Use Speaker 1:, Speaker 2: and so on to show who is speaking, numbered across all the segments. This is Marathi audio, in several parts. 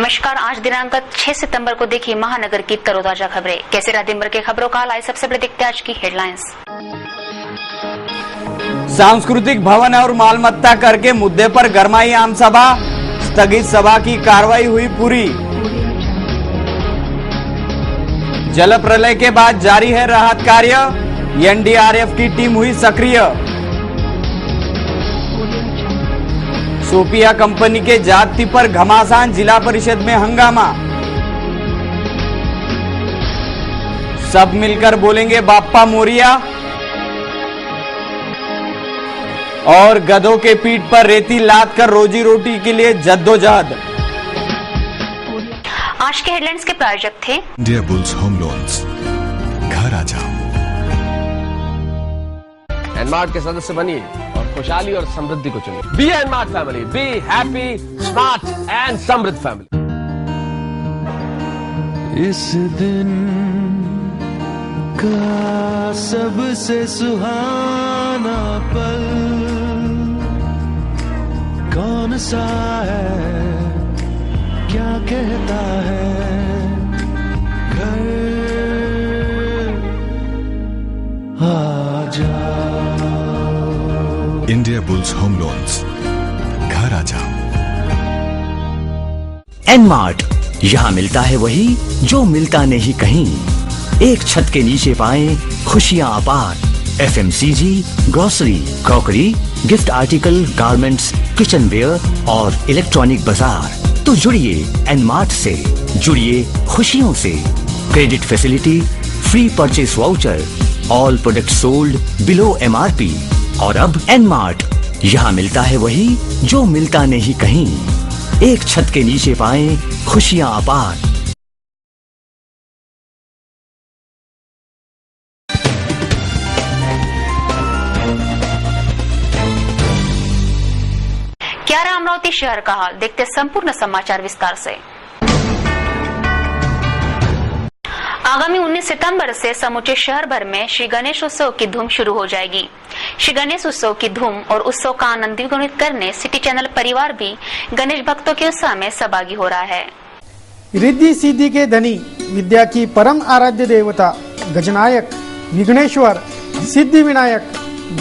Speaker 1: नमस्कार, आज दिनांक 6 सितंबर को देखिए महानगर की तरोताजा खबरें। कैसे रहा दिन भर के खबरों का हाल, सबसे पहले देखते हैं आज की हेडलाइंस।
Speaker 2: सांस्कृतिक भवन और मालमत्ता कर के मुद्दे पर गरमाई आम सभा, स्थगित सभा की कार्रवाई हुई पूरी। जल प्रलय के बाद जारी है राहत कार्य, एनडीआरएफ की टीम हुई सक्रिय। सोफिया कंपनी के जाति पर घमासान, जिला परिषद में हंगामा। सब मिलकर बोलेंगे बाप्पा मोरिया। और गधों के पीठ पर रेती लाद कर रोजी रोटी के लिए जद्दोजहद।
Speaker 1: आज के हेडलाइंस के प्रायोजक थे
Speaker 3: इंडिया बुल्स होम लोन्स, घर आ जाओ।
Speaker 4: एनमार्ट के सदस्य बनिए और खुशहाली और समृद्धि को चुनिए। Be NMart family, be happy, smart and समृद्ध फैमिली।
Speaker 5: इस दिन का सबसे सुहाना पल कौन सा है, क्या कहता है घर आ जाओ।
Speaker 3: इंडिया बुल्स होम लोन्स, घर आ जाओ।
Speaker 6: एनमार्ट, यहाँ मिलता है वही जो मिलता नहीं कहीं। एक छत के नीचे पाएं खुशियाँ अपार। FMCG, grocery, crockery, gift article, garments, kitchenware और इलेक्ट्रॉनिक बाजार। तो जुड़िए एनमार्ट से, जुड़िए खुशियों से। Credit facility, free purchase voucher, all product sold below MRP. और अब एनमार्ट, यहाँ मिलता है वही जो मिलता नहीं कहीं। एक छत के नीचे पाएं खुशियाँ अपार।
Speaker 1: क्या रहा अमरावती शहर का हाल, देखते संपूर्ण समाचार विस्तार से। आगामी 19 सितंबर से समूचे शहर भर में श्री गणेश उत्सव की धूम शुरू हो जाएगी। श्री गणेश उत्सव की धूम और उत्सव का आनंद द्विगुणित करने सिटी चैनल परिवार भी गणेश भक्तों के उत्साह में सहभागी हो रहा है।
Speaker 7: रिद्धि सिद्धि के धनी, विद्या की परम आराध्य देवता गजनायक, विघ्नेश्वर, सिद्धि विनायक,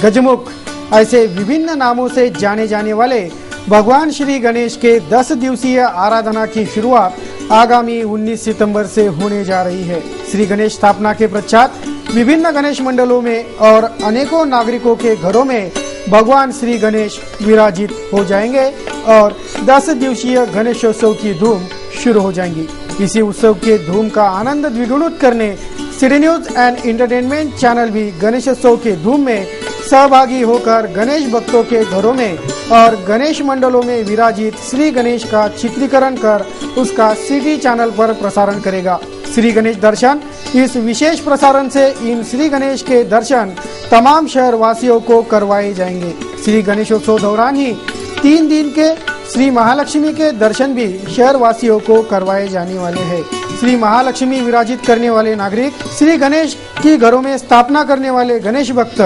Speaker 7: गजमुख, ऐसे विभिन्न नामों से जाने जाने वाले भगवान श्री गणेश के 10 दिवसीय आराधना की शुरुआत आगामी 19 सितंबर से होने जा रही है। श्री गणेश स्थापना के पश्चात विभिन्न गणेश मंडलों में और अनेकों नागरिकों के घरों में भगवान श्री गणेश विराजित हो जाएंगे और 10 दिवसीय गणेशोत्सव की धूम शुरू हो जाएंगी। इसी उत्सव के धूम का आनंद द्विगुणित करने city news end entertainment channel भी गणेशोत्सव के धूम में सहभागी होकर गणेश भक्तों के घरों में और गणेश मंडलों में विराजित श्री गणेश का चित्रीकरण कर उसका सिटी चैनल पर प्रसारण करेगा। श्री गणेश दर्शन, इस विशेष प्रसारण से इन श्री गणेश के दर्शन तमाम शहर वासियों को करवाए जाएंगे। श्री गणेशोत्सव दौरान ही 3 दिन के श्री महालक्ष्मी के दर्शन भी शहर वासियों को करवाए जाने वाले हैं। श्री महालक्ष्मी विराजित करने वाले नागरिक, श्री गणेश की घरों में स्थापना करने वाले गणेश भक्त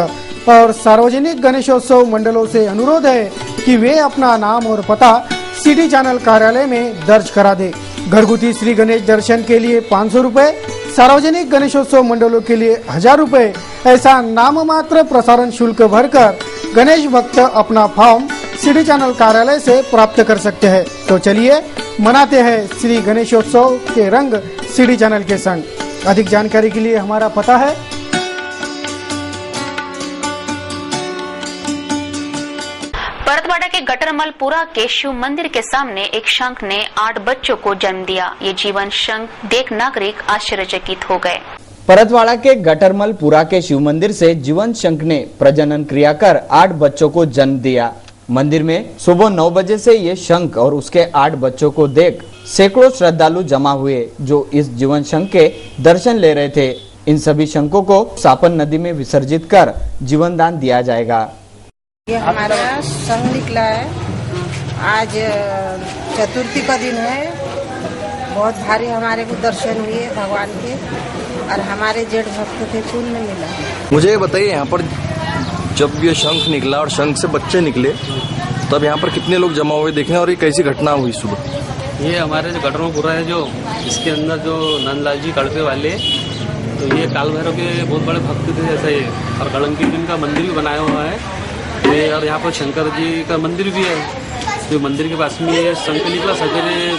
Speaker 7: और सार्वजनिक गणेशोत्सव मंडलों से अनुरोध है कि वे अपना नाम और पता सिटी चैनल कार्यालय में दर्ज करा दे। घरगुती श्री गणेश दर्शन के लिए 500 रुपए, सार्वजनिक गणेशोत्सव मंडलों के लिए 1000 रुपए ऐसा नाम मात्र प्रसारण शुल्क भरकर गणेश भक्त अपना फॉर्म सिटी चैनल कार्यालय से प्राप्त कर सकते हैं। तो चलिए मनाते हैं श्री गणेशोत्सव के रंग सिटी चैनल के संग। अधिक जानकारी के लिए हमारा पता है
Speaker 1: परतवाड़ा के गटरमलपुरा के शिव मंदिर के सामने एक शंख ने 8 बच्चों को जन्म दिया। ये जीवन शंख देख नागरिक आश्चर्यचकित हो गए।
Speaker 2: परतवाड़ा के गटरमलपुरा के शिव मंदिर से जीवन शंख ने प्रजनन क्रिया कर 8 बच्चों को जन्म दिया। मंदिर में सुबह 9 बजे से ये शंख और उसके 8 बच्चों को देख सैकड़ों श्रद्धालु जमा हुए, जो इस जीवन शंख के दर्शन ले रहे थे। इन सभी शंखों को सापन नदी में विसर्जित कर जीवन दान दिया जाएगा।
Speaker 8: ये हमारा संघ निकला है। आज चतुर्थी का दिन है। बहुत भारी हमारे को दर्शन हुए भगवान के और हमारे जेठ भक्त के पुण्य मिला।
Speaker 9: मुझे ये बताइए, यहाँ पर जब ये शंख निकला और शंख से बच्चे निकले तब यहाँ पर कितने लोग जमा हुए देखे और ये कैसी घटना हुई सुबह?
Speaker 10: ये हमारे जो गटरोपुरा है, जो इसके अंदर जो नंदलाल जी कड़पे वाले, तो ये काल भैरव के बहुत बड़े भक्त थे जैसा ये, और गड़ंकी जी का मंदिर भी बनाया हुआ है ये, और यहाँ पर शंकर जी का मंदिर भी है। जो मंदिर के पास में ये संत निकला सवेरे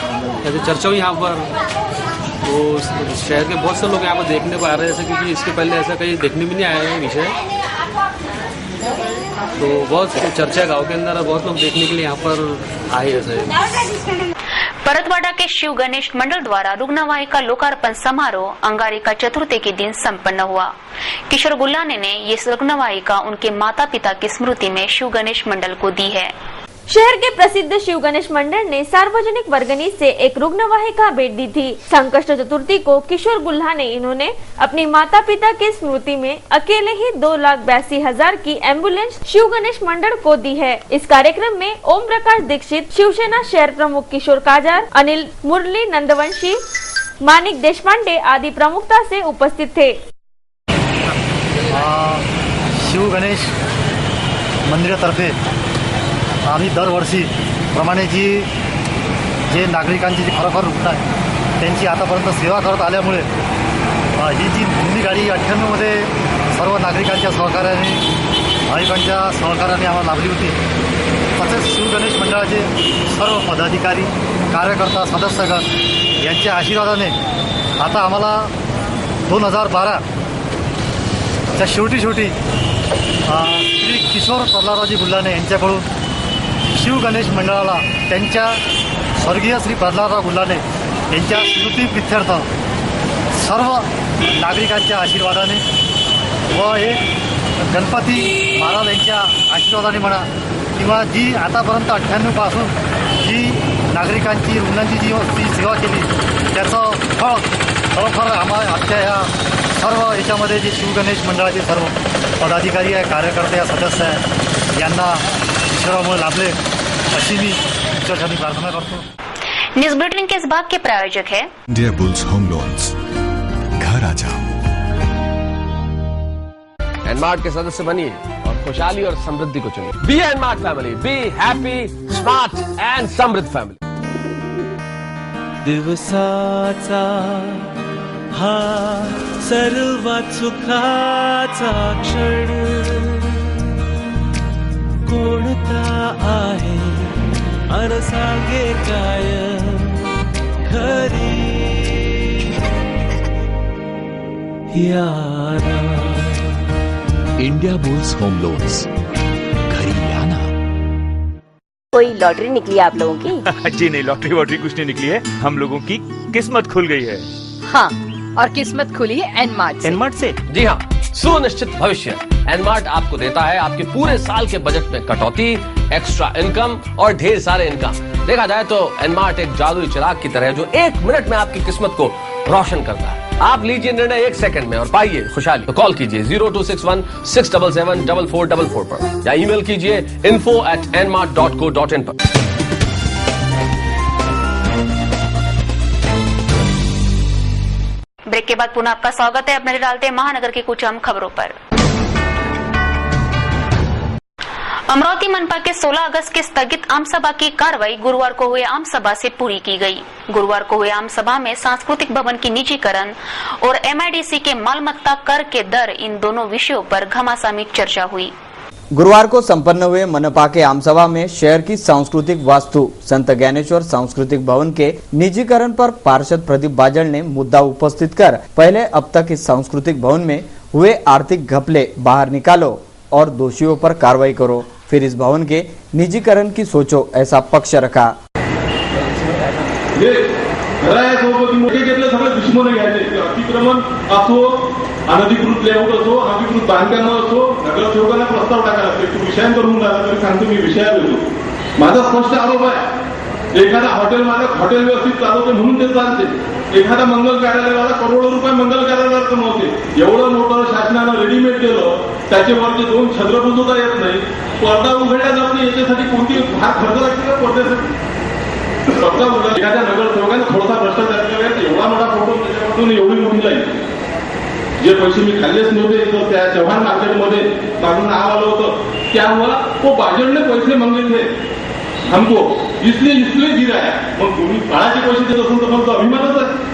Speaker 10: ऐसे चर्चा हुई यहाँ पर, तो शहर के बहुत से लोग यहाँ पर देखने को आ रहे हैं ऐसे, क्योंकि इसके पहले ऐसा कहीं देखने भी नहीं आया है विषय। तो बहुत चर्चा गांव के अंदर बहुत लोग देखने के लिए यहाँ पर आए ऐसे।
Speaker 1: परतवाड़ा के शिव गणेश मंडल द्वारा रुग्णवाहिका का लोकार्पण समारोह अंगारिका चतुर्थी के दिन संपन्न हुआ। किशोर गुल्लाने ने ये रुग्णवाहिका उनके माता पिता की स्मृति में शिव गणेश मंडल को दी है।
Speaker 11: शहर के प्रसिद्ध शिव गणेश मंडल ने सार्वजनिक वर्गणी से एक रुग्णवाहिका भेंट दी थी। संकष्ट चतुर्थी को किशोर गुल्हा ने इन्होंने अपनी माता पिता की स्मृति में अकेले ही 2,82,000 की एम्बुलेंस शिव गणेश मंडल को दी है। इस कार्यक्रम में ओम प्रकाश दीक्षित, शिवसेना शहर प्रमुख किशोर काजार, अनिल मुरली नंदवंशी, मानिक देशपांडे आदि प्रमुखता से उपस्थित थे।
Speaker 12: शिव गणेश मंदिरातर्फे आम्ही दरवर्षी प्रमाणे जे नागरिकांची जी खरोखर रुग्ण आहे त्यांची आतापर्यंत सेवा करत आल्यामुळे ही जी दिंडी गाडी 98 मध्ये सर्व नागरिकांच्या सहकार्याने, भाविकांच्या सहकार्याने आम्हाला लाभली होती। तसेच शिव गणेश मंडळाचे सर्व पदाधिकारी, कार्यकर्ता, सदस्यगण यांच्या आशीर्वादाने आता आम्हाला 2012 च्या शेवटी श्री किशोर प्रल्हादरावजी गुल्हाने यांच्याकडून शिव गणेश मंडळाला त्यांच्या स्वर्गीय श्री प्रल्हादराव गुल्हाने यांच्या स्मृतिप्रित्यर्थ सर्व नागरिकांच्या आशीर्वादाने व एक गणपती महाराज यांच्या आशीर्वादाने म्हणा, किंवा जी आतापर्यंत 98 पासून जी नागरिकांची, रुग्णांची जी सेवा केली त्याचं फळ खरोखर आमच्या ह्या सर्व याच्यामध्ये जे शिव गणेश मंडळाचे सर्व पदाधिकारी आहे, कार्यकर्ते आहे, सदस्य आहे यांना ईश्वरामुळे लाभले अशी मी ईश्वराची प्रार्थना करतो।
Speaker 1: न्यूज बुलेटिन के इस भाग के प्रायोजक है
Speaker 3: इंडिया बुल्स होम लोन्स, घर आ जाओ।
Speaker 4: एनमार्ट के सदस्य बनिए और खुशहाली और समृद्धि को चुनिए। Be NMart family, be happy, smart and समृद्ध फैमिली।
Speaker 5: दिवसाचा हा सर्वात सुखाचा क्षण कोणता आहे अन सांगे काय खरी यारा।
Speaker 6: इंडिया बुल्स होम लोन्स, घरी आना।
Speaker 13: कोई लॉटरी निकली आप लोगों की?
Speaker 14: जी नहीं, लॉटरी वॉटरी कुछ नहीं निकली है, हम लोगों की किस्मत खुल गई है।
Speaker 13: हाँ, और किस्मत खुली है एनमार्ट से।
Speaker 14: एनमार्ट से?
Speaker 4: जी हाँ, सुनिश्चित भविष्य एनमार्ट आपको देता है आपके पूरे साल के बजट में कटौती, एक्स्ट्रा इनकम और ढेर सारे इनकम। देखा जाए तो एनमार्ट एक जादुई चिराग की तरह है जो 1 मिनट में आपकी किस्मत को रोशन करता है। आप लीजिए निर्णय 1 सेकंड में और पाइए खुशहाली। तो कॉल कीजिए 0261-677-4444 पर या ईमेल कीजिए info@nmart.co.in पर।
Speaker 1: ब्रेक के बाद पुनः आपका स्वागत है। अपने डालते हैं महानगर की कुछ अहम खबरों पर। अमरावती मनपा के 16 अगस्त के स्थगित आम सभा की कार्रवाई गुरुवार को हुए आम सभा से पूरी की गई। गुरुवार को हुए आम सभा में सांस्कृतिक भवन की निजीकरण और एमआईडीसी के मालमत्ता कर के दर, इन दोनों विषयों पर घमासानी चर्चा हुई।
Speaker 2: गुरुवार को संपन्न हुए मनपा के आमसभा में शहर की सांस्कृतिक वास्तु संत ज्ञानेश्वर सांस्कृतिक भवन के निजीकरण पर पार्षद प्रदीप बाजल ने मुद्दा उपस्थित कर पहले अब तक इस सांस्कृतिक भवन में हुए आर्थिक घपले बाहर निकालो और दोषियों पर कार्रवाई करो, फिर इस भवन के निजीकरण की सोचो, ऐसा पक्ष रखा।
Speaker 15: अतिक्रमण असो, अनधिकृत लेआउट असो, अनधिकृत बांधकाम असो, नगरसेवकांना प्रस्ताव टाकायला लागतो। विषयांवर होऊन राहिला तरी सांगतो मी विषयावर येतो। माझा स्पष्ट आरोप आहे, एखादा हॉटेल मालक हॉटेल व्यवस्थित चालवते म्हणून ते चालते, एखादा मंगल कार्यालयवाला करोडो रुपये मंगल कार्यालयात कमवते। एवढं मोठं शासनानं रेडीमेड केलं, त्याच्यावरचे 2 छद्र बुजवता येत नाही, पडदा उघडला जात नाही, याच्यासाठी कोणती फार खर्च लागते का पडद्यासाठी? पडदा उघडला, एखाद्या नगरसेवकाने थोडासा भ्रष्टाचार केला, एवढा मोठा फोटो त्याच्यामधून एवढी मोठी लाईन, जे पैसे मी खाल्लेच नव्हते, तर त्या चव्हाण मार्केटमध्ये माझं नाव आलं होतं, त्यामुळे तो बाजलने पैसे मागितले हमको इसलिए गिरा आहे. मग तुम्ही काळाचे पैसे देत असेल तर मग तो अभिमानच आहे.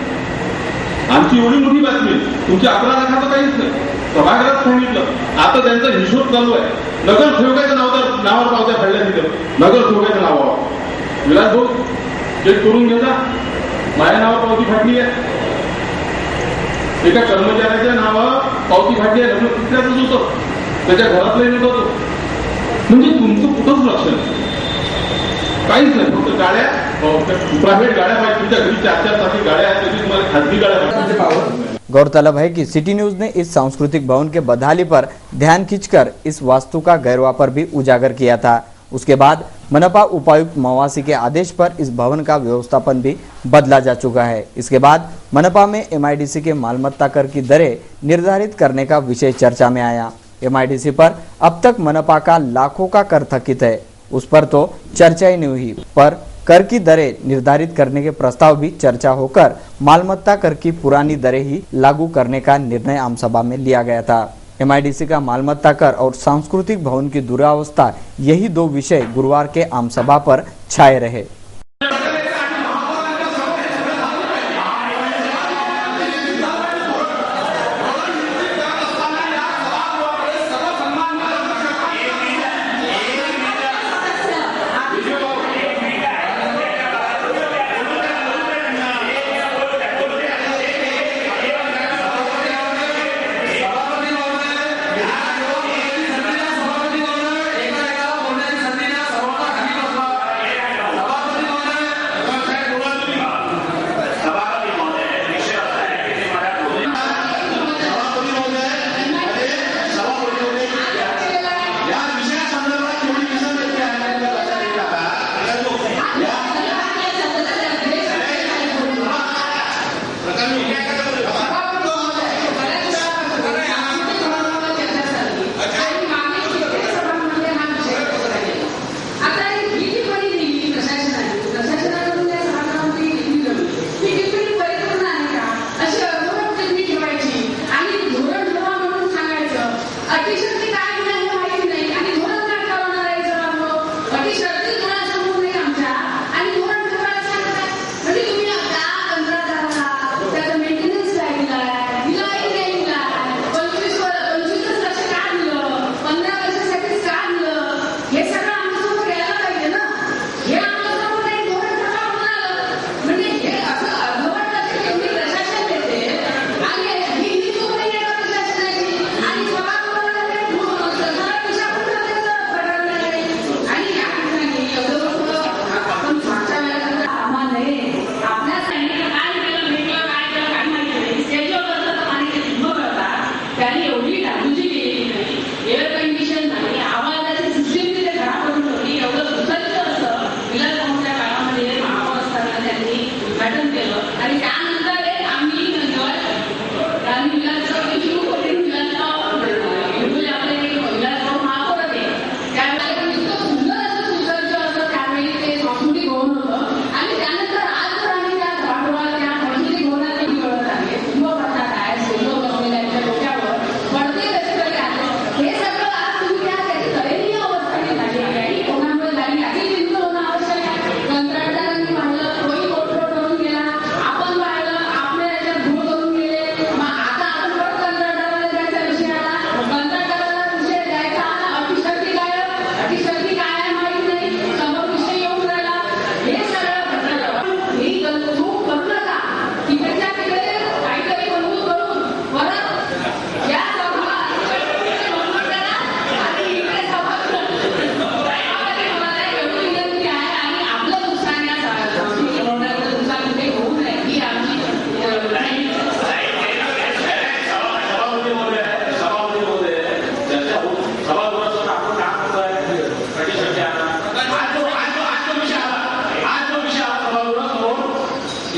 Speaker 15: आमची एवढी मोठी बातमी, तुमची 11 लाखाचं काहीच नाही. सभागृहात सांगितलं. आता त्यांचा हिशोब चालू आहे. नगरसेवकाच्या नावावर पावत्या फाडल्या तिथं. नगरसेवकाच्या नावावर विलास भाऊ चेक करून घ्या. माझ्या नावावर पावती फाटली आहे. एका कर्मचाऱ्याच्या नावावर पावती फाटली आहे. लग्न तिसऱ्याच होतं. त्याच्या घरातलंही नव्हतं तो. म्हणजे तुमचं कुठंच लक्ष नाही. काहीच नाही. फक्त गाड्या, प्रायव्हेट गाड्या पाहिजे. तुमच्या घरी 4-4 तासी गाड्या आहेत, तरी तुम्हाला खाजगी गाड्या.
Speaker 2: गौरतलब है कि सिटी न्यूज ने इस सांस्कृतिक भवन के बदहाली पर ध्यान खींचकर इस वास्तु का गैरवापर भी उजागर किया था। उसके बाद मनपा उपायुक्त मवासी के आदेश पर इस भवन का व्यवस्थापन भी बदला जा चुका है। इसके बाद मनपा में एमआईडीसी के मालमत्ता कर की दरें निर्धारित करने का विषय चर्चा में आया। एमआईडीसी पर अब तक मनपा का लाखों का कर थकित है, उस पर तो चर्चा ही नहीं हुई, पर कर की दरें निर्धारित करने के प्रस्ताव भी चर्चा होकर मालमत्ता कर की पुरानी दरें ही लागू करने का निर्णय आम सभा में लिया गया था। एमआईडीसी का मालमत्ता कर और सांस्कृतिक भवन की दुरावस्था, यही दो विषय गुरुवार के आम सभा पर छाए रहे।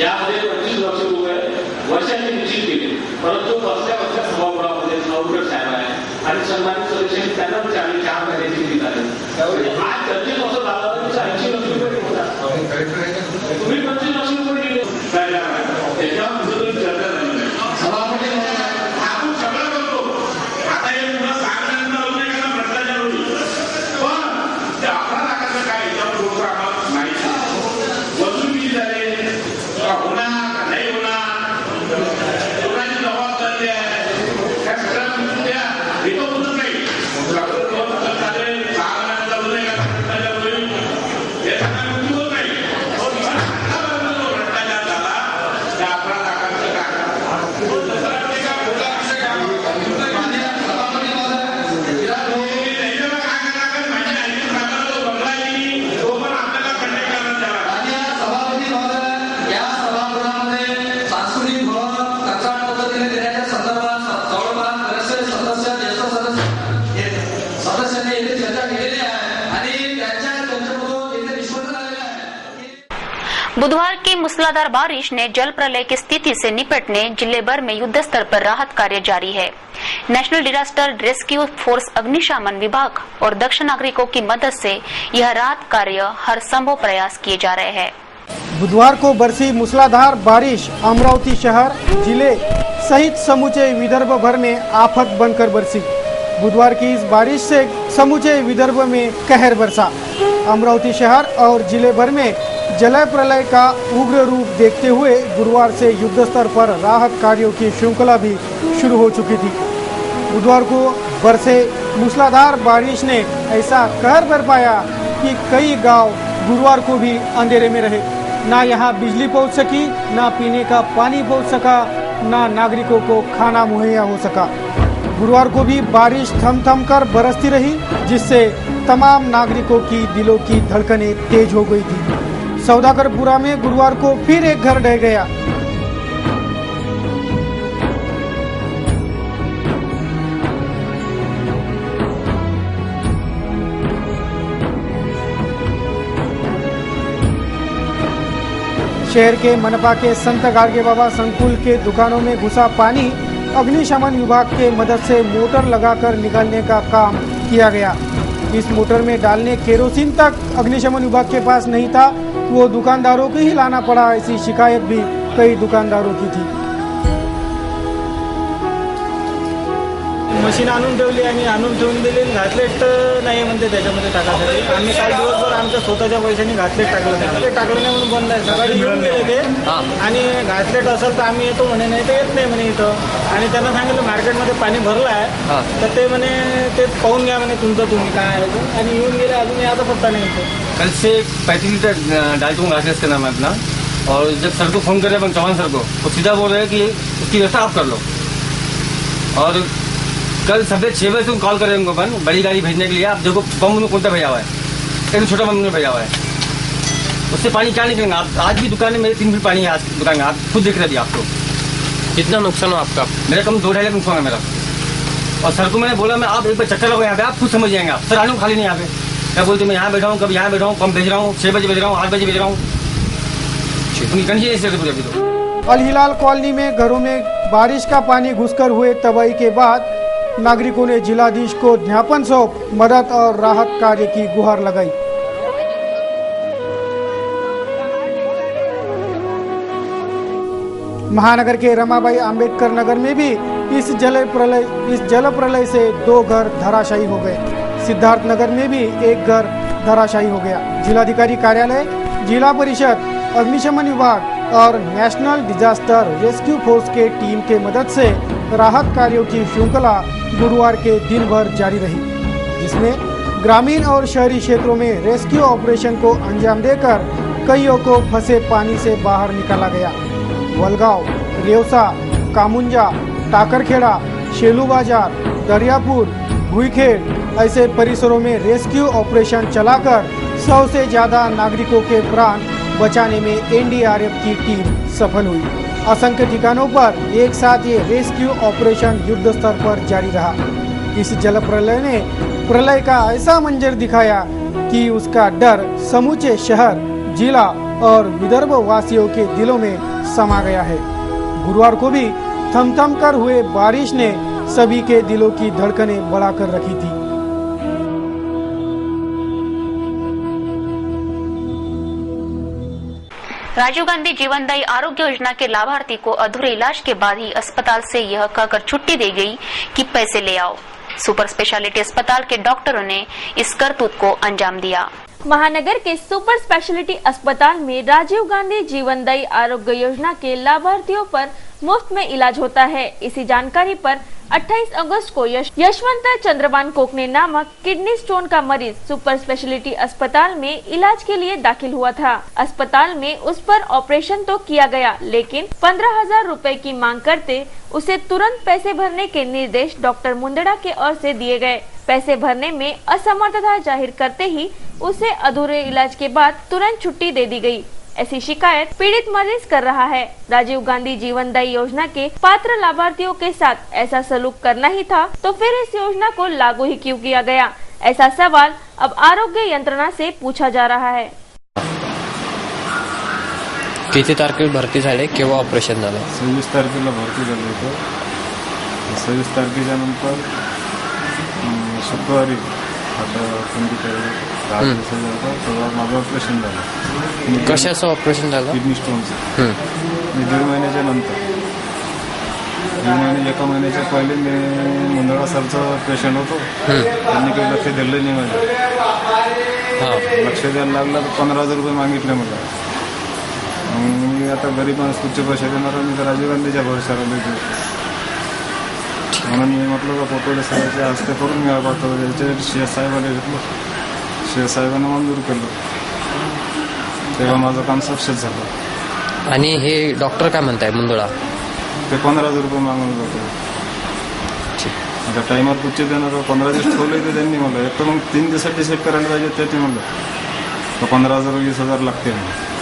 Speaker 15: यामध्ये 25 लाख रुपये वर्षाची निश्चित केली, परंतु वर्षाच्या सभागृहामध्ये नवकर साहेब आहे आणि सन्मानित सदस्य त्यांना आम्ही 4 महिन्याची निधी झाली. आज चर्चेत असं झालं की 80 लाख रुपये तुम्ही 25 लाख रुपये दिले त्याच्यावर कुठेतरी चर्चा झाली. सभापती आपण सगळं करतो. आता हे पुन्हा सांगण्यानंतर भ्रष्टाचार होईल, पण ते 11 लाखाचं काय याच्यावर
Speaker 1: बुधवार की मूसलाधार बारिश ने जल प्रलय की स्थिति से निपटने जिले भर में युद्ध स्तर पर राहत कार्य जारी है। नेशनल डिजास्टर रेस्क्यू फोर्स, अग्निशमन विभाग और दक्ष नागरिकों की मदद से यह राहत कार्य हर संभव प्रयास किए जा रहे हैं।
Speaker 7: बुधवार को बरसी मूसलाधार बारिश अमरावती शहर, जिले सहित समूचे विदर्भ भर में आफत बनकर बरसी। बुधवार की इस बारिश से समूचे विदर्भ में कहर बरसा। अमरावती शहर और जिले भर में जल प्रलय का उग्र रूप देखते हुए गुरुवार से युद्ध स्तर पर राहत कार्यों की श्रृंखला भी शुरू हो चुकी थी। बुधवार को बरसे मूसलाधार बारिश ने ऐसा कहर बरपाया कि कई गांव गुरुवार को भी अंधेरे में रहे। ना यहाँ बिजली पहुँच सकी, ना पीने का पानी पहुँच सका, ना नागरिकों को खाना मुहैया हो सका। गुरुवार को भी बारिश थम थम कर बरसती रही, जिससे तमाम नागरिकों की दिलों की धड़कनें तेज हो गई थी। सौदागरपुरा में गुरुवार को फिर एक घर ढह गया। शहर के मनपा के संत गाडगे बाबा संकुल के दुकानों में घुसा पानी अग्निशमन विभाग के मदद से मोटर लगाकर निकालने का काम किया गया। इस मोटर में डालने केरोसिन तक अग्निशमन विभाग के पास नहीं था, वो दुकानदारों को ही लाना पड़ा। ऐसी शिकायत भी कई दुकानदारों की थी।
Speaker 16: मशीन आणून ठेवली आणि आणून ठेवून दिली, घातलेट नाही म्हणते त्याच्यामध्ये टाकायसाठी। आम्ही काल दिवसभर आमच्या स्वतःच्या पैशाने घातलेट टाकलं नाही, ते टाकलं नाही म्हणून बंद आहे। सकाळी येऊन गेले ते आणि घातलेट असेल तर आम्ही येतो म्हणे, नाही तर येत नाही म्हणे इथं। आणि त्यांना सांगितलं मार्केटमध्ये पाणी भरलं आहे, तर ते म्हणे ते पाहून घ्या म्हणे तुमचं तुम्ही काय आहे। आणि येऊन गेले, अजून याचा पत्ता नाही इथं।
Speaker 9: कल से 35 लीटर डाल दूंगा इसका नाम है अपना। और जब सर को फोन कर रहे हैं चौहान सर को, वो सीधा बोल रहे हैं कि उसकी व्यवस्था आप कर लो। और कल सवेरे 6 बजे तुम कॉल करें उनको अपन बड़ी गाड़ी भेजने के लिए। आप देखो बम में कौन सा भेजा हुआ है, एक छोटा बम में भेजा हुआ है, उससे पानी क्या निकलेगा। आप आज भी दुकान में मेरे 3 फीट पानी है आज दुकान में, आप खुद दिख रही आपको।
Speaker 10: कितना नुकसान हो आपका?
Speaker 9: मेरा कम 2-2.5 लाख नुकसान है मेरा। और सर को मैंने बोला मैं आप एक बार चक्कर लगाओ यहाँ पे, आप खुद समझ जाएंगे। आप सर आने खाली नहीं यहाँ पे, क्या बोलते मैं यहाँ बैठा हूँ, कभी यहाँ बैठा हूँ, कम भेज रहा हूँ, 6 बजे भेज रहा हूँ, 8 बजे भेज रहा हूँ।
Speaker 7: अल हिलाल कॉलोनी में घरों में बारिश का पानी घुसकर हुए तबाही के बाद नागरिकों ने जिलाधीश को ज्ञापन सौंप मदद और राहत कार्य की गुहार लगाई। महानगर के रमाबाई अंबेडकर नगर में भी इस जल प्रलय से 2 घर धराशायी हो गए। सिद्धार्थ नगर में भी एक घर धराशायी हो गया। जिलाधिकारी कार्यालय, जिला परिषद, अग्निशमन विभाग और नेशनल डिजास्टर रेस्क्यू फोर्स के टीम के मदद से राहत कार्यों की श्रृंखला गुरुवार के दिन भर जारी रही, जिसमें ग्रामीण और शहरी क्षेत्रों में रेस्क्यू ऑपरेशन को अंजाम देकर कईयों को फंसे पानी से बाहर निकाला गया। वलगांव, रेवसा, कामुंजा, टाकरखेड़ा, शेलू बाजार, दरियापुर, भुईखेड़ ऐसे परिसरों में रेस्क्यू ऑपरेशन चलाकर 100 से ज्यादा नागरिकों के प्राण बचाने में एनडीआरएफ की टीम सफल हुई। असंख्य ठिकानों पर एक साथ ये रेस्क्यू ऑपरेशन युद्ध स्तर पर जारी रहा। इस जल प्रलय ने प्रलय का ऐसा मंजर दिखाया कि उसका डर समूचे शहर, जिला और विदर्भ वासियों के दिलों में समा गया है। गुरुवार को भी थम कर हुए बारिश ने सभी के दिलों की धड़कनें बढ़ाकर रखी थी।
Speaker 1: राजीव गांधी जीवनदायी आरोग्य योजना के लाभार्थी को अधूरे इलाज के बाद ही अस्पताल से यह कहकर छुट्टी दी गई कि पैसे ले आओ। सुपर स्पेशलिटी अस्पताल के डॉक्टरों ने इस करतूत को अंजाम दिया।
Speaker 11: महानगर के सुपर स्पेशलिटी अस्पताल में राजीव गांधी जीवनदायी आरोग्य योजना के लाभार्थियों पर मुफ्त में इलाज होता है। इसी जानकारी पर 28 अगस्त को यशवंत चंद्रबान कोकने नामक किडनी स्टोन का मरीज सुपर स्पेशलिटी अस्पताल में इलाज के लिए दाखिल हुआ था। अस्पताल में उस पर ऑपरेशन तो किया गया, लेकिन 15,000 रुपए की मांग करते उसे तुरंत पैसे भरने के निर्देश डॉक्टर मुंदड़ा के ओर से दिए गए। पैसे भरने में असमर्थता जाहिर करते ही उसे अधूरे इलाज के बाद तुरंत छुट्टी दे दी गई। ऐसी शिकायत पीड़ित मरीज कर रहा है। राजीव गांधी जीवनदायी योजना के पात्र लाभार्थियों के साथ ऐसा सलूक करना ही था तो फिर इस योजना को लागू ही क्यों किया गया? ऐसा सवाल अब आरोग्य यंत्रणा से पूछा जा रहा है।
Speaker 17: किती तारखेला भरती झाले, केव्हा ऑपरेशन झालं?
Speaker 18: 26 तारखेला भरती झालं होतं. 26 तारखेच्या नंतर शुक्रवारी आता तेव्हा माझं ऑपरेशन झालं.
Speaker 17: कशाचं ऑपरेशन झालं?
Speaker 18: किडनी स्टोनचं. मी 1.5 महिन्याच्या नंतर 1 महिन्याच्या पहिले मी मुंदळा सरचं पेशंट होतो. त्यांनी काही लक्ष दिलं नाही माझं. लक्ष द्यायला लागलं तर 15,000 रुपये मागितले मला. मी आता गरीब माणूस कुठचे पैसे देणार, मी तर राजीव गांधीच्या भरोशावर देतो म्हणून मी म्हटलं का पोटवडे साहेबाच्या हस्ते करून मी पाहतो. त्याच्या शेख साहेबाला घेतलं, शेख साहेबांना मंजूर केलं, तेव्हा माझं काम सक्सेस झालं.
Speaker 17: आणि हे डॉक्टर काय म्हणताय मुंदळा?
Speaker 18: ते 15,000 रुपये मागून जातो. आता टायमावर पुढचे देणार 15 दिवस ठेवले ते त्यांनी मला. एक तर मग 3 दिवसात डिसाईड करायला पाहिजे ते म्हणलं तर 15,000 20,000 लागते.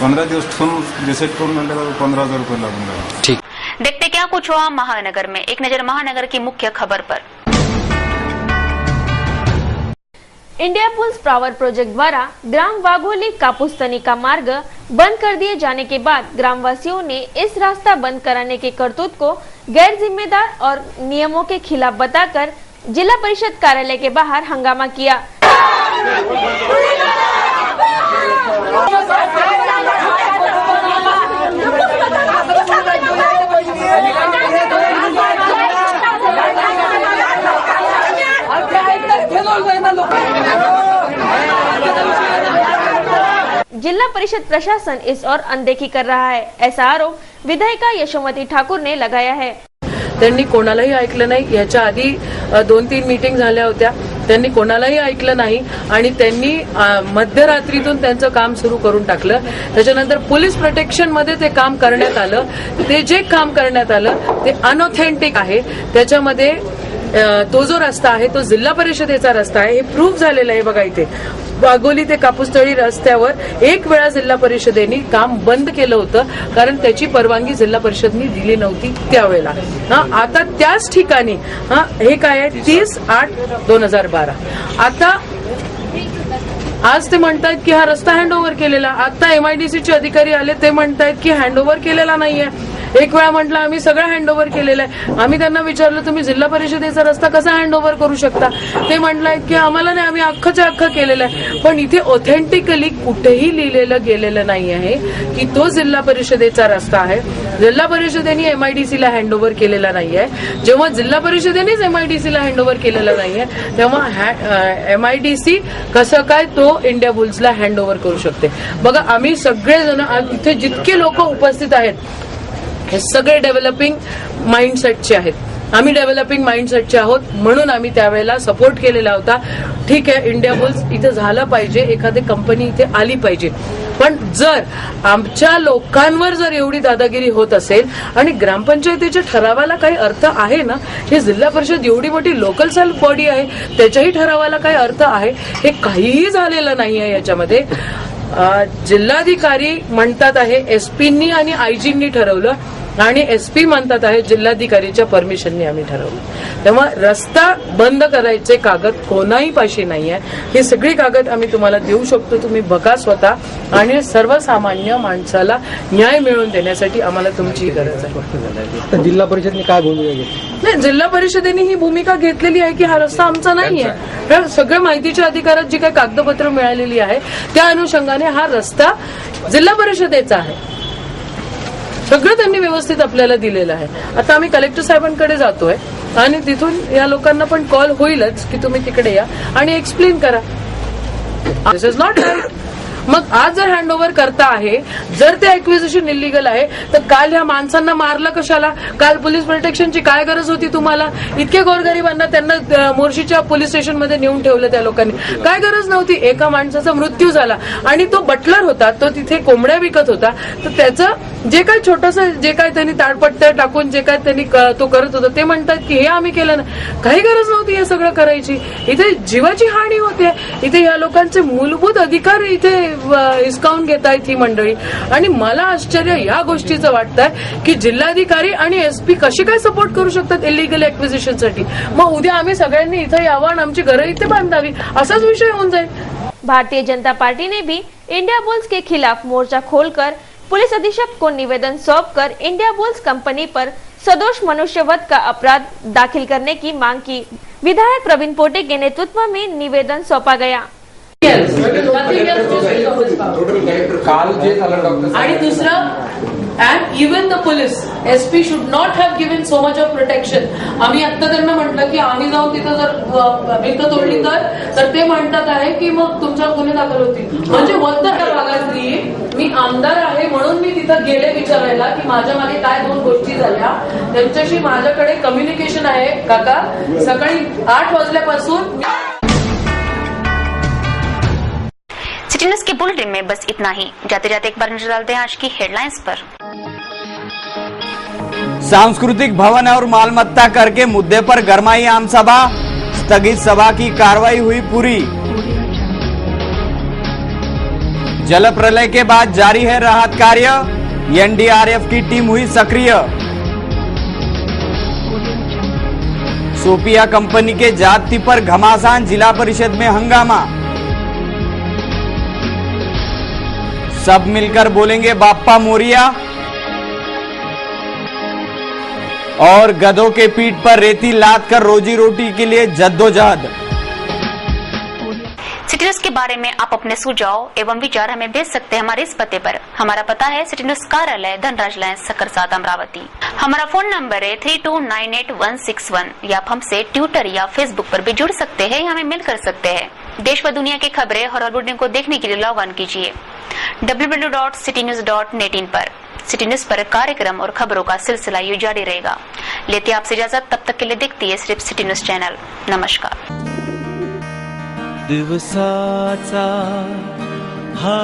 Speaker 18: 15 दिवस ठेवून डिसाईड करून म्हणलं तर 15,000 रुपये लागून जाणार.
Speaker 17: ठीक.
Speaker 1: देखते क्या कुछ हुआ महानगर में। एक नजर महानगर की मुख्य खबर पर।
Speaker 11: इंडिया बुल्स पावर प्रोजेक्ट द्वारा ग्राम वाघोली कापुस्तनी का मार्ग बंद कर दिए जाने के बाद ग्रामवासियों ने इस रास्ता बंद कराने के करतूत को गैर जिम्मेदार और नियमों के खिलाफ बताकर जिला परिषद कार्यालय के बाहर हंगामा किया। जिला परिषद प्रशासन इस और अनदेखी कर रहा है, ऐसा आरोप विधायिका यशोमती ठाकूर ने लगाया है।
Speaker 19: त्यांनी कोणालाही ऐकलं नाही. याच्या आधी 2-3 मीटिंग झाल्या होत्या, त्यांनी कोणालाही ऐकलं नाही आणि त्यांनी मध्यरात्रीतून त्यांचं काम सुरू करून टाकलं. त्याच्यानंतर पोलीस प्रोटेक्शन मध्ये ते काम करण्यात आलं. ते जे काम करण्यात आलं ते अनऑथेंटिक आहे. त्याच्यामध्ये तो जो रस्ता आहे तो जिल्हा परिषदेचा रस्ता आहे, हे प्रूव्ह झालेलं आहे. बघा इथे वाघोली ते कापुसतळी रस्त्यावर एक वेळा जिल्हा परिषदेने काम बंद केलं होतं, कारण त्याची परवानगी जिल्हा परिषदेने दिली नव्हती त्यावेळेला. आता त्याच ठिकाणी हे काय आहे 30/8/2012. आता आज ते म्हणतायत की हा रस्ता हँडओव्हर केलेला. आता MIDCचे अधिकारी आले, ते म्हणतायत की हँडओव्हर केलेला नाहीये. एक वेळा म्हटलं आम्ही सगळं हँडओव्हर केलेलं आहे. आम्ही त्यांना विचारलं तुम्ही जिल्हा परिषदेचा रस्ता कसा हँडओव्हर करू शकता, ते म्हटलंय की आम्हाला नाही, आम्ही अख्खच्या अख्खं केलेलं आहे. पण इथे ऑथेंटिकली कुठेही लिहिलेलं गेलेलं नाही आहे की तो जिल्हा परिषदेचा रस्ता आहे. जिल्हा परिषदेने MIDCला हँडओव्हर केलेला नाहीये. जेव्हा जिल्हा परिषदेनेच MIDCला हँडओव्हर केलेला नाहीये, तेव्हा MIDC कसं काय तो इंडिया बुल्सला हँडओव्हर करू शकते? बघा आम्ही सगळेजण इथे जितके लोक उपस्थित आहेत हे सगळे डेव्हलपिंग माइंडसेटचे आहेत. आम्ही डेव्हलपिंग माइंडसेटचे आहोत म्हणून आम्ही त्यावेळेला सपोर्ट केलेला होता. ठीक आहे, इंडिया बुल्स इथे झालं पाहिजे, एखादी कंपनी इथे आली पाहिजे. पण जर आमच्या लोकांवर जर एवढी दादागिरी होत असेल आणि ग्रामपंचायतीच्या ठरावाला काही अर्थ आहे ना, हे जिल्हा परिषद एवढी मोठी लोकल सेल्फ बॉडी आहे, त्याच्याही ठरावाला काही अर्थ आहे, हे काहीही झालेलं नाहीये. याच्यामध्ये जिल्हाधिकारी म्हणतात आहे SPनी आणि IGनी ठरवलं आणि SP म्हणतात आहे जिल्हाधिकारीच्या परमिशनने आम्ही ठरवलं. तेव्हा रस्ता बंद करायचे कागद कोणाही पाशी नाहीये. ही सगळी कागद आम्ही तुम्हाला देऊ शकतो, तुम्ही बघा स्वतः. आणि सर्वसामान्य माणसाला न्याय मिळवून देण्यासाठी आम्हाला तुमची गरज आहे.
Speaker 20: जिल्हा परिषदेने काय भूमिका घेतली?
Speaker 19: नाही, जिल्हा परिषदेने ही भूमिका घेतलेली आहे की हा रस्ता आमचा नाहीये. सगळ्या माहितीच्या अधिकारात जी काही कागदपत्र मिळालेली आहे त्या अनुषंगाने हा रस्ता जिल्हा परिषदेचा आहे. सगळं त्यांनी व्यवस्थित आपल्याला दिलेलं आहे. आता आम्ही कलेक्टर साहेबांकडे जातोय आणि तिथून या लोकांना पण कॉल होईलच की तुम्ही तिकडे या आणि एक्सप्लेन करा. दिस इज नॉट राईट. मग आज जर हँडओव्हर करता आहे, जर ते ऍक्विजिशन इलिगल आहे, तर काल ह्या माणसांना मारलं कशाला? काल पोलीस प्रोटेक्शनची काय गरज होती तुम्हाला? इतके गोरगरिबांना त्यांना मोर्शीच्या पोलीस स्टेशनमध्ये नेऊन ठेवलं त्या लोकांनी. काय गरज नव्हती. एका माणसाचा मृत्यू झाला आणि तो बटलर होता, तो तिथे कोंबड्या विकत होता, तर त्याचं जे काय छोटंसं जे काय त्यांनी ताडपट्ट्या टाकून जे काय त्यांनी तो करत होता, ते म्हणतात की हे आम्ही केलं ना. काही गरज नव्हती हे सगळं करायची. इथे जीवाची हानी होते. इथे या लोकांचे मूलभूत अधिकार इथे हिसकावून घेतायत ही मंडळी. आणि मला आश्चर्य या गोष्टीचं वाटतंय की जिल्हाधिकारी आणि SP कशी काय सपोर्ट करू शकतात इलिगल ऍक्विजिशनसाठी. मग उद्या आम्ही सगळ्यांनी इथे यावं आणि आमची घरं इथे बांधावी, असाच विषय होऊन जाईल.
Speaker 11: भारतीय जनता पार्टी ने भी इंडिया बुल्स के खिलाफ मोर्चा खोलकर पुलिस अधीक्षक को निवेदन सौंपकर इंडिया बुल्स कंपनी पर सदोष मनुष्यवध का अपराध दाखिल करने की मांग की। विधायक प्रवीण पोटे के नेतृत्व में निवेदन सौंपा गया।
Speaker 19: आणि दुसरं and even the police SP should not have given so much of protection. आम्ही आता त्यांना म्हटलं की आम्ही जाऊन तिथं जर भिंत तोडली तर ते म्हणतात आहे की मग तुमच्यावर गुन्हे दाखल होतील. म्हणजे वद्दर भागातली मी आमदार आहे म्हणून मी तिथं गेले विचारायला की माझ्या मागे काय दोन गोष्टी झाल्या. त्यांच्याशी माझ्याकडे कम्युनिकेशन आहे काका. सकाळी 8 वाजल्यापासून
Speaker 1: सिटी न्यूज के बुलेटिन में बस इतना ही। जाते जाते एक बार नजर डालते हैं आज की हेडलाइंस पर।
Speaker 2: सांस्कृतिक भवन और मालमत्ता कर के मुद्दे पर गरमाई आम सभा, स्थगित सभा की कार्रवाई हुई पूरी। जल प्रलय के बाद जारी है राहत कार्य, एनडीआरएफ की टीम हुई सक्रिय। सोपिया कंपनी के जाति पर घमासान, जिला परिषद में हंगामा। सब मिलकर बोलेंगे बाप्पा मोरिया। और गधों के पीठ पर रेती लाद कर रोजी रोटी के लिए जद्दोजहद।
Speaker 1: सिटी न्यूज के बारे में आप अपने सुझाव एवं विचार हमें भेज सकते हैं हमारे इस पते पर। हमारा पता है सिटी न्यूज कार्यालय धनराज लाइन सकरसाद अमरावती। हमारा फोन नंबर है 32988161। या आप हमसे ट्विटर या फेसबुक पर भी जुड़ सकते हैं या हमें मेल कर सकते हैं। देश व दुनिया की खबरें और बुलेटिन को देखने के लिए लॉग ऑन कीजिए www.citynews.net इन पर। सिटी न्यूज पर कार्यक्रम और खबरों का सिलसिला ये जारी रहेगा। लेते आपसे इजाजत, तब तक के लिए देखती है सिर्फ सिटी न्यूज चैनल। नमस्कार।
Speaker 5: दिवसाचा हा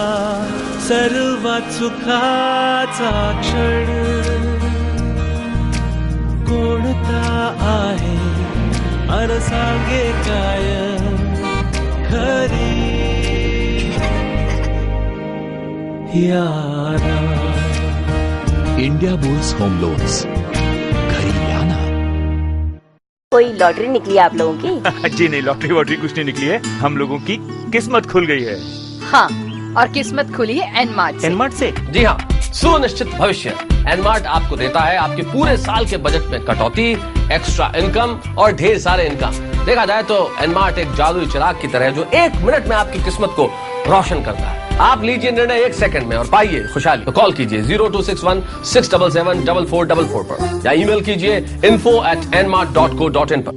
Speaker 5: सर्वात सुखाचा क्षण कोणता आहे अर सांगे काय खरी यारा।
Speaker 3: इंडिया बुल्स होम लोन्स, घरी लाना।
Speaker 13: कोई लॉटरी निकली आप लोगों की?
Speaker 14: जी नहीं, लॉटरी वॉटरी कुछ नहीं निकली है। हम लोगों की किस्मत खुल गई है।
Speaker 21: हाँ, और किस्मत खुली है एनमार्ट से।
Speaker 14: एनमार्ट से?
Speaker 4: जी हाँ, सुनिश्चित भविष्य एनमार्ट आपको देता है आपके पूरे साल के बजट में कटौती, एक्स्ट्रा इनकम और ढेर सारे इनकम। देखा जाए तो एनमार्ट एक जादुई चिराग की तरह है जो 1 मिनट में आपकी किस्मत को रोशन करता है। आप लीजिए निर्णय 1 सेकंड में और पाइए खुशहाली। तो कॉल कीजिए 0261 677 4444 पर या ईमेल कीजिए info@nmart.co.in पर।